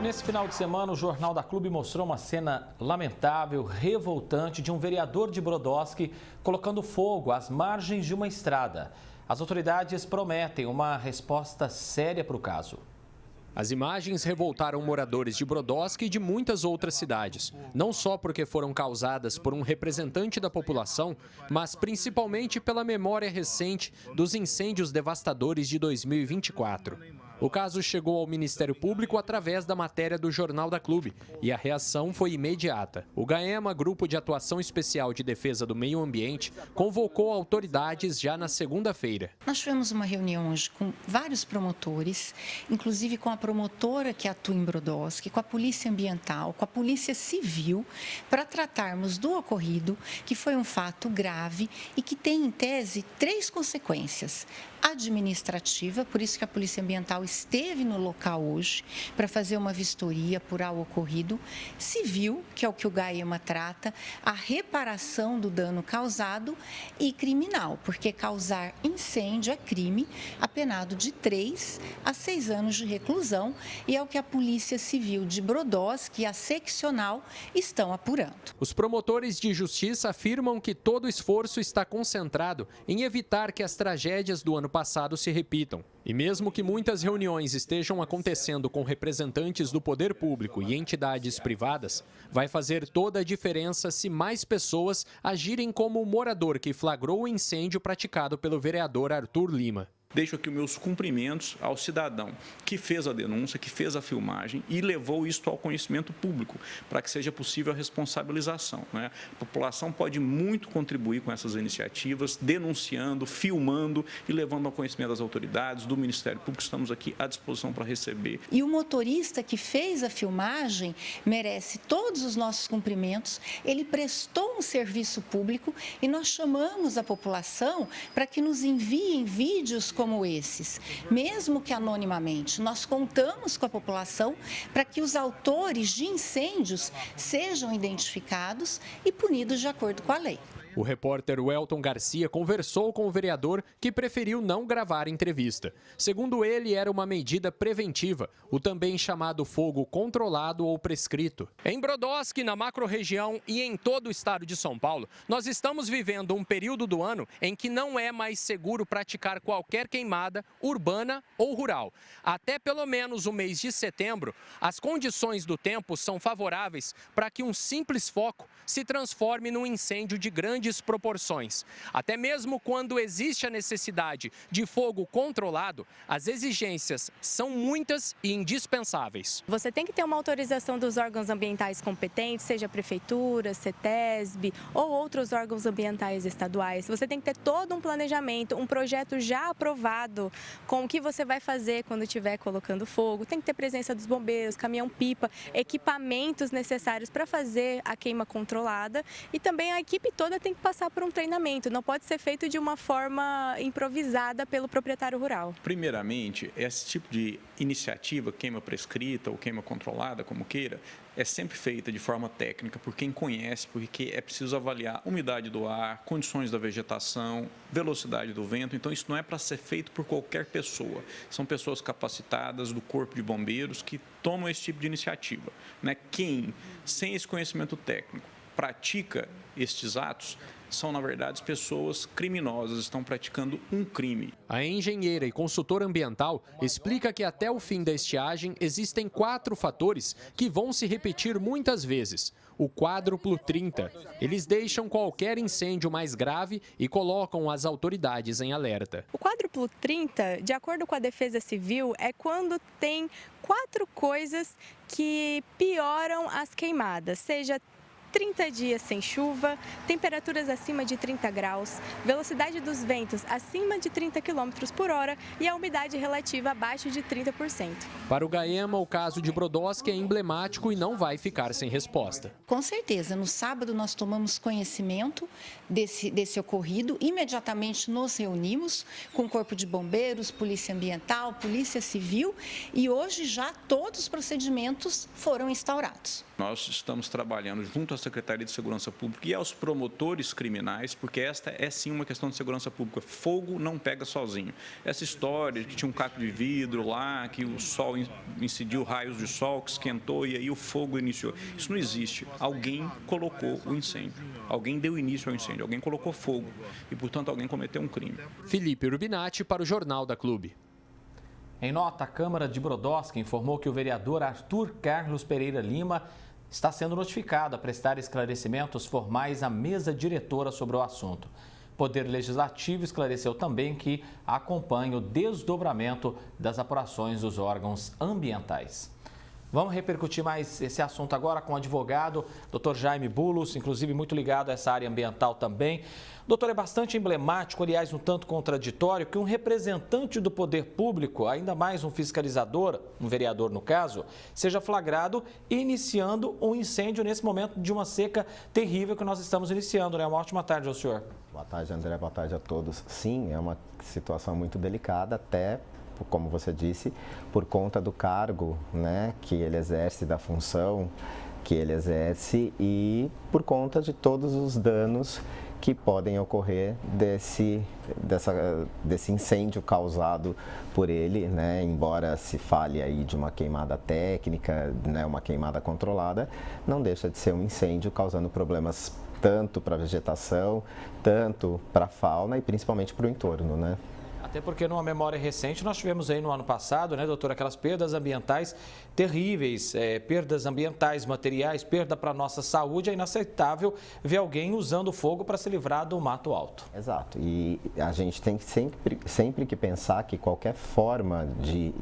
Nesse final de semana, o Jornal da Clube mostrou uma cena lamentável, revoltante, de um vereador de Brodowski colocando fogo às margens de uma estrada. As autoridades prometem uma resposta séria para o caso. As imagens revoltaram moradores de Brodowski e de muitas outras cidades, não só porque foram causadas por um representante da população, mas principalmente pela memória recente dos incêndios devastadores de 2024. O caso chegou ao Ministério Público através da matéria do Jornal da Clube e a reação foi imediata. O GAEMA, Grupo de Atuação Especial de Defesa do Meio Ambiente, convocou autoridades já na segunda-feira. Nós tivemos uma reunião hoje com vários promotores, inclusive com a promotora que atua em Brodowski, com a Polícia Ambiental, com a Polícia Civil, para tratarmos do ocorrido, que foi um fato grave e que tem, em tese, 3 consequências. Administrativa, por isso que a Polícia Ambiental esteve no local hoje para fazer uma vistoria, apurar o ocorrido. Civil, que é o que o GAEMA trata, a reparação do dano causado, e criminal, porque causar incêndio é crime, apenado de 3 a 6 anos de reclusão, e é o que a Polícia Civil de Brodowski e a seccional estão apurando. Os promotores de justiça afirmam que todo o esforço está concentrado em evitar que as tragédias do ano passado se repitam. E mesmo que muitas reuniões estejam acontecendo com representantes do poder público e entidades privadas, vai fazer toda a diferença se mais pessoas agirem como o morador que flagrou o incêndio praticado pelo vereador Arthur Lima. Deixo aqui os meus cumprimentos ao cidadão que fez a denúncia, que fez a filmagem e levou isto ao conhecimento público, para que seja possível a responsabilização, né? A população pode muito contribuir com essas iniciativas, denunciando, filmando e levando ao conhecimento das autoridades, do Ministério Público. Estamos aqui à disposição para receber. E o motorista que fez a filmagem merece todos os nossos cumprimentos. Ele prestou um serviço público e nós chamamos a população para que nos enviem vídeos como esses, mesmo que anonimamente. Nós contamos com a população para que os autores de incêndios sejam identificados e punidos de acordo com a lei. O repórter Welton Garcia conversou com o vereador, que preferiu não gravar a entrevista. Segundo ele, era uma medida preventiva, o também chamado fogo controlado ou prescrito. Em Brodowski, na macro-região e em todo o estado de São Paulo, nós estamos vivendo um período do ano em que não é mais seguro praticar qualquer queimada urbana ou rural. Até pelo menos o mês de setembro, as condições do tempo são favoráveis para que um simples foco se transforme num incêndio de grandes proporções. Até mesmo quando existe a necessidade de fogo controlado, as exigências são muitas e indispensáveis. Você tem que ter uma autorização dos órgãos ambientais competentes, seja a prefeitura, CETESB ou outros órgãos ambientais estaduais. Você tem que ter todo um planejamento, um projeto já aprovado com o que você vai fazer quando estiver colocando fogo. Tem que ter presença dos bombeiros, caminhão-pipa, equipamentos necessários para fazer a queima controlada, e também a equipe toda tem que passar por um treinamento, não pode ser feito de uma forma improvisada pelo proprietário rural. Primeiramente, esse tipo de iniciativa, queima prescrita ou queima controlada, como queira, é sempre feita de forma técnica por quem conhece, porque é preciso avaliar umidade do ar, condições da vegetação, velocidade do vento. Então, isso não é para ser feito por qualquer pessoa. São pessoas capacitadas do Corpo de Bombeiros que tomam esse tipo de iniciativa, né? Quem, sem esse conhecimento técnico, pratica estes atos, são, na verdade, pessoas criminosas, estão praticando um crime. A engenheira e consultora ambiental explica que até o fim da estiagem existem 4 fatores que vão se repetir muitas vezes. O quádruplo 30. Eles deixam qualquer incêndio mais grave e colocam as autoridades em alerta. O quádruplo 30, de acordo com a Defesa Civil, é quando tem 4 coisas que pioram as queimadas, seja 30 dias sem chuva, temperaturas acima de 30 graus, velocidade dos ventos acima de 30 km por hora e a umidade relativa abaixo de 30%. Para o GAEMA, o caso de Brodowski é emblemático e não vai ficar sem resposta. Com certeza, no sábado nós tomamos conhecimento desse ocorrido, imediatamente nos reunimos com o Corpo de Bombeiros, Polícia Ambiental, Polícia Civil, e hoje já todos os procedimentos foram instaurados. Nós estamos trabalhando junto à Secretaria de Segurança Pública e aos promotores criminais, porque esta é sim uma questão de segurança pública. Fogo não pega sozinho. Essa história de que tinha um caco de vidro lá, que o sol incidiu raios de sol, que esquentou e aí o fogo iniciou. Isso não existe. Alguém colocou o incêndio. Alguém deu início ao incêndio. Alguém colocou fogo. E, portanto, alguém cometeu um crime. Felipe Urbinati para o Jornal da Clube. Em nota, a Câmara de Brodowski informou que o vereador Arthur Carlos Pereira Lima está sendo notificado a prestar esclarecimentos formais à mesa diretora sobre o assunto. O Poder Legislativo esclareceu também que acompanha o desdobramento das apurações dos órgãos ambientais. Vamos repercutir mais esse assunto agora com o advogado, Dr. Jaime Bulos, inclusive muito ligado a essa área ambiental também. Doutor, é bastante emblemático, aliás, um tanto contraditório, que um representante do poder público, ainda mais um fiscalizador, um vereador no caso, seja flagrado iniciando um incêndio nesse momento de uma seca terrível que nós estamos iniciando, né? Uma ótima tarde ao senhor. Boa tarde, André. Boa tarde a todos. Sim, é uma situação muito delicada, até, como você disse, por conta do cargo, né, que ele exerce, da função que ele exerce e por conta de todos os danos que podem ocorrer desse incêndio causado por ele, né? Embora se fale aí de uma queimada técnica, né, uma queimada controlada, não deixa de ser um incêndio causando problemas tanto para a vegetação, tanto para a fauna e principalmente para o entorno, né? Até porque numa memória recente nós tivemos aí no ano passado, né, doutor, aquelas perdas ambientais terríveis, perdas ambientais, materiais, perda para a nossa saúde. É inaceitável ver alguém usando fogo para se livrar do mato alto. Exato. E a gente tem sempre que pensar que qualquer forma de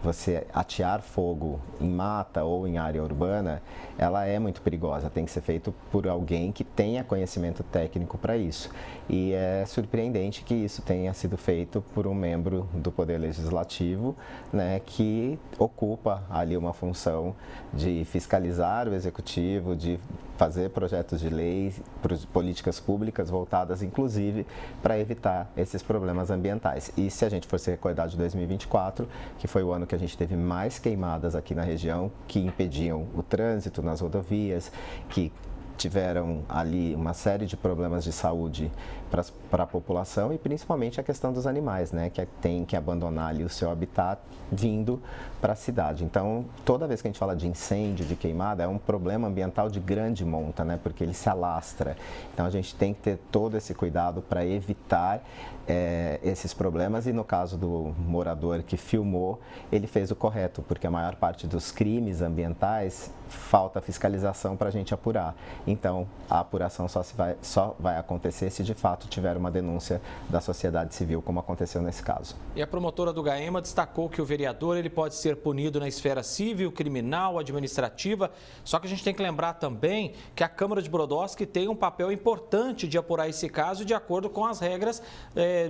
você atear fogo em mata ou em área urbana, ela é muito perigosa. Tem que ser feito por alguém que tenha conhecimento técnico para isso. E é surpreendente que isso tenha sido feito por um membro do Poder Legislativo, né, que ocupa ali uma função de fiscalizar o Executivo, de fazer projetos de lei, políticas públicas voltadas, inclusive, para evitar esses problemas ambientais. E se a gente for se recordar de 2024, que foi o ano que a gente teve mais queimadas aqui na região, que impediam o trânsito nas rodovias, que tiveram ali uma série de problemas de saúde para a população e principalmente a questão dos animais, né, que tem que abandonar ali o seu habitat vindo para a cidade. Então, toda vez que a gente fala de incêndio, de queimada, é um problema ambiental de grande monta, né, porque ele se alastra. Então, a gente tem que ter todo esse cuidado para evitar esses problemas e no caso do morador que filmou, ele fez o correto, porque a maior parte dos crimes ambientais falta fiscalização para a gente apurar. Então, a apuração só vai acontecer se de fato tiver uma denúncia da sociedade civil, como aconteceu nesse caso. E a promotora do GAEMA destacou que o vereador ele pode ser punido na esfera civil, criminal, administrativa, só que a gente tem que lembrar também que a Câmara de Brodowski tem um papel importante de apurar esse caso de acordo com as regras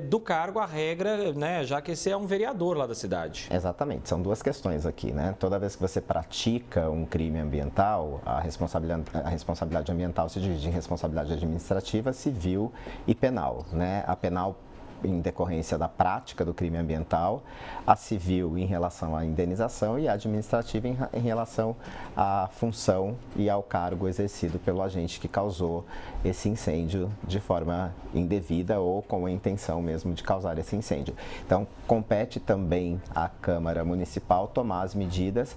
do cargo, a regra, né, já que esse é um vereador lá da cidade. Exatamente, são duas questões aqui, né? Toda vez que você pratica um crime ambiental, a responsabilidade ambiental se divide em responsabilidade administrativa, civil e penal, né? A penal em decorrência da prática do crime ambiental, a civil em relação à indenização e a administrativa em relação à função e ao cargo exercido pelo agente que causou esse incêndio de forma indevida ou com a intenção mesmo de causar esse incêndio. Então, compete também à Câmara Municipal tomar as medidas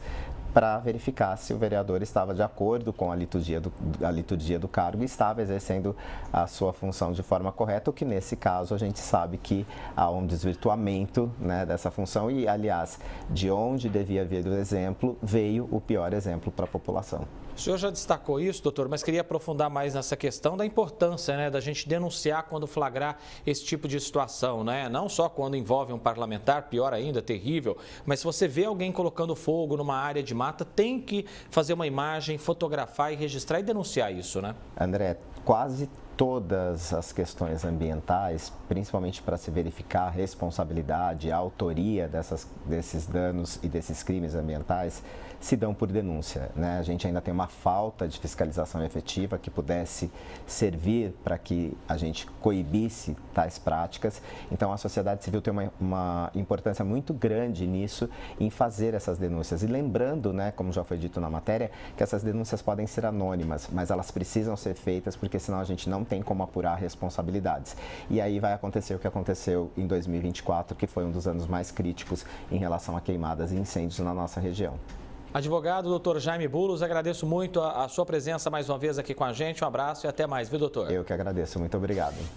para verificar se o vereador estava de acordo com a liturgia do cargo e estava exercendo a sua função de forma correta, o que nesse caso a gente sabe que há um desvirtuamento, né, dessa função e, aliás, de onde devia vir o exemplo, veio o pior exemplo para a população. O senhor já destacou isso, doutor, mas queria aprofundar mais nessa questão da importância, né, da gente denunciar quando flagrar esse tipo de situação, né? Não só quando envolve um parlamentar, pior ainda, terrível, mas se você vê alguém colocando fogo numa área de mata, tem que fazer uma imagem, fotografar e registrar e denunciar isso, né? André, quase todas as questões ambientais, principalmente para se verificar a responsabilidade, a autoria desses danos e desses crimes ambientais, se dão por denúncia, né? A gente ainda tem uma falta de fiscalização efetiva que pudesse servir para que a gente coibisse tais práticas. Então, a sociedade civil tem uma importância muito grande nisso, em fazer essas denúncias. E lembrando, né, como já foi dito na matéria, que essas denúncias podem ser anônimas, mas elas precisam ser feitas porque senão a gente não tem como apurar responsabilidades. E aí vai acontecer o que aconteceu em 2024, que foi um dos anos mais críticos em relação a queimadas e incêndios na nossa região. Advogado, doutor Jaime Bulos, agradeço muito a sua presença mais uma vez aqui com a gente. Um abraço e até mais, viu, doutor? Eu que agradeço. Muito obrigado.